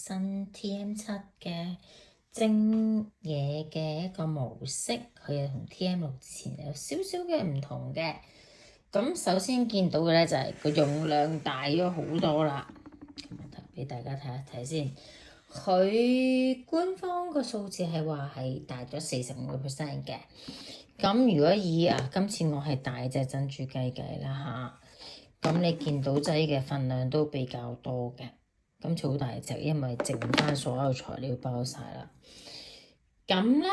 新 TM7 嘅蒸嘢嘅一個模式，佢又同 TM6 之前有少少嘅唔同嘅。咁首先見到嘅咧就係個容量大咗好多啦。咁俾大家睇一睇先，佢官方個數字係話係大咗45%嘅。咁如果以今次我係大隻珍珠雞計啦嚇，咁你見到劑嘅份量都比較多嘅。今次好大隻，因為剩翻所有材料包晒啦。咁咧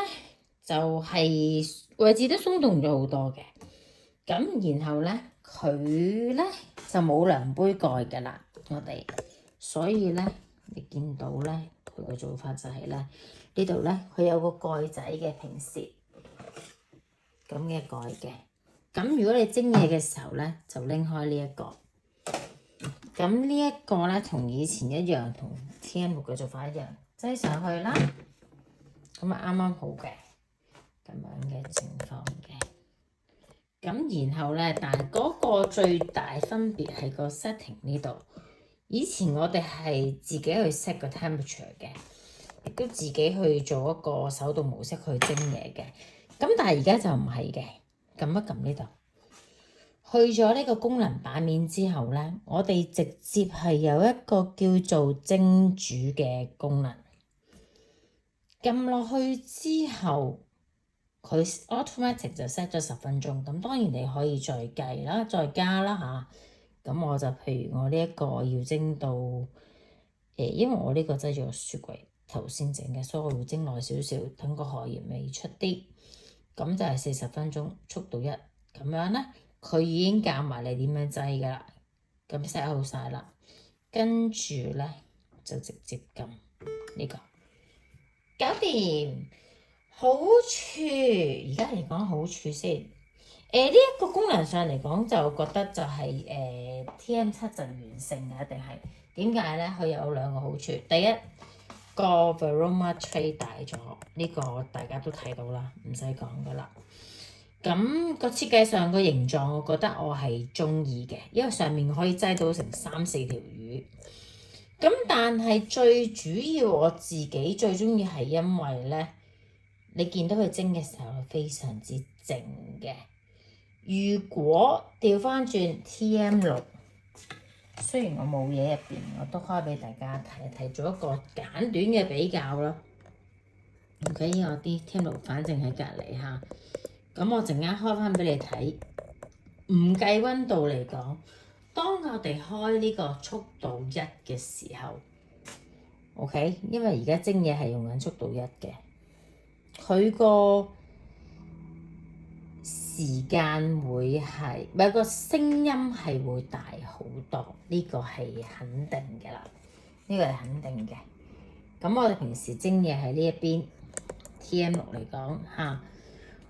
就係位置都鬆動咗好多嘅。咁然後咧佢咧就冇量杯蓋㗎啦，我哋，所以咧你見到咧佢個做法就係咧呢度咧佢有個蓋仔嘅，平時咁嘅蓋嘅。咁如果你蒸嘢嘅時候咧，就拎開呢一個。咁呢一個咧同以前一樣，同 TM6嘅做法一樣，擠上去啦。咁啱啱好嘅咁樣嘅情況嘅。咁然後咧，但係嗰個最大分別係個 setting 呢度。以前我哋係自己去 set 個 temperature 嘅，亦都自己去做一個手動模式去蒸嘢嘅。咁但係而家就唔係嘅，撳一撳呢度。去咗呢個功能版面之後咧，我哋直接係有一個叫做蒸煮嘅功能。撳落去之後，佢 automatic 就 set 咗10分鐘。咁當然你可以再計啦，再加啦嚇。咁我就譬如我呢一個要蒸到因為我呢個擠咗個雪櫃頭先整嘅，所以我會蒸耐少少，等個荷葉味出啲。咁就係40分鐘，速度1咁樣咧。佢已經教埋你點樣擠噶啦，咁 set 好晒啦，跟住咧就直接撳呢個，搞掂。好處而家嚟講好處先，呢一個功能上嚟講就覺得就係TM7就完勝嘅，一定係點解咧？佢有2個好處，第一個 Varoma tray 大咗，呢個大家都睇到啦，唔使講噶啦。咁個設計上個形狀，我覺得我係中意嘅，因為上面可以擠到成3-4條魚。咁但係最主要我自己最中意係因為咧，你見到佢蒸嘅時候係非常之靜嘅。如果調翻轉 TM6，雖然我冇嘢入邊，我都開俾大家睇一睇，做一個簡短嘅比較啦。OK，我啲 TM6 反正喺隔離嚇。咁我陣間開翻俾你睇，唔計溫度嚟講，當我哋開呢個速度1嘅時候 ，OK， 因為而家蒸嘢係用緊速度1嘅，佢個時間會係唔係個聲音係會大好多，呢個係肯定嘅啦，呢個係肯定嘅。咁我哋平時蒸嘢喺呢一邊 TM6嚟講嚇。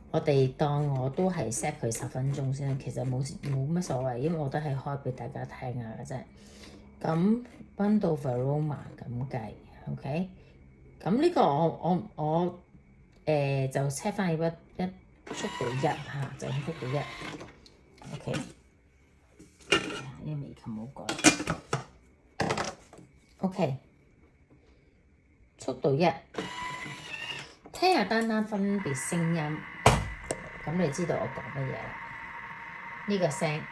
我哋當我都係 set 佢10分鐘先，其實冇乜所謂，因為我都係開俾大家聽下嘅啫。咁溫度 Varoma 咁計 ，OK？ 咁呢個我就 set 翻去一速度1嚇，就速度1 ，OK？ 呢個微琴冇改 ，OK？ 速度1，聽下單單分別聲音。咁你知道我講乜嘢啦？呢個聲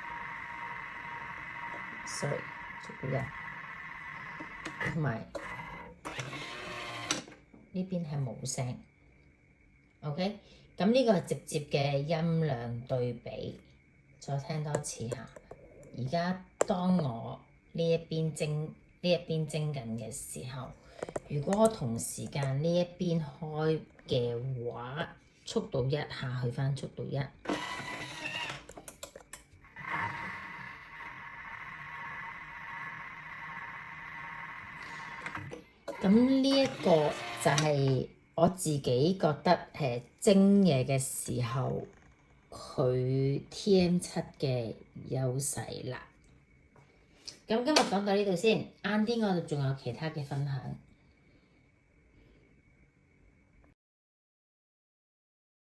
，sorry， 速度1，同埋呢邊係冇聲 ，OK？ 咁呢個係直接嘅音量對比，再聽多次下。而家當我呢一邊蒸緊嘅時候，如果我同時間呢一邊開嘅話，速度1下去返速度1，咁呢一個就係我自己覺得蒸嘢嘅時候佢 TM7 嘅優勢啦。咁今日講到呢度先，晏啲我哋仲有其他嘅分享。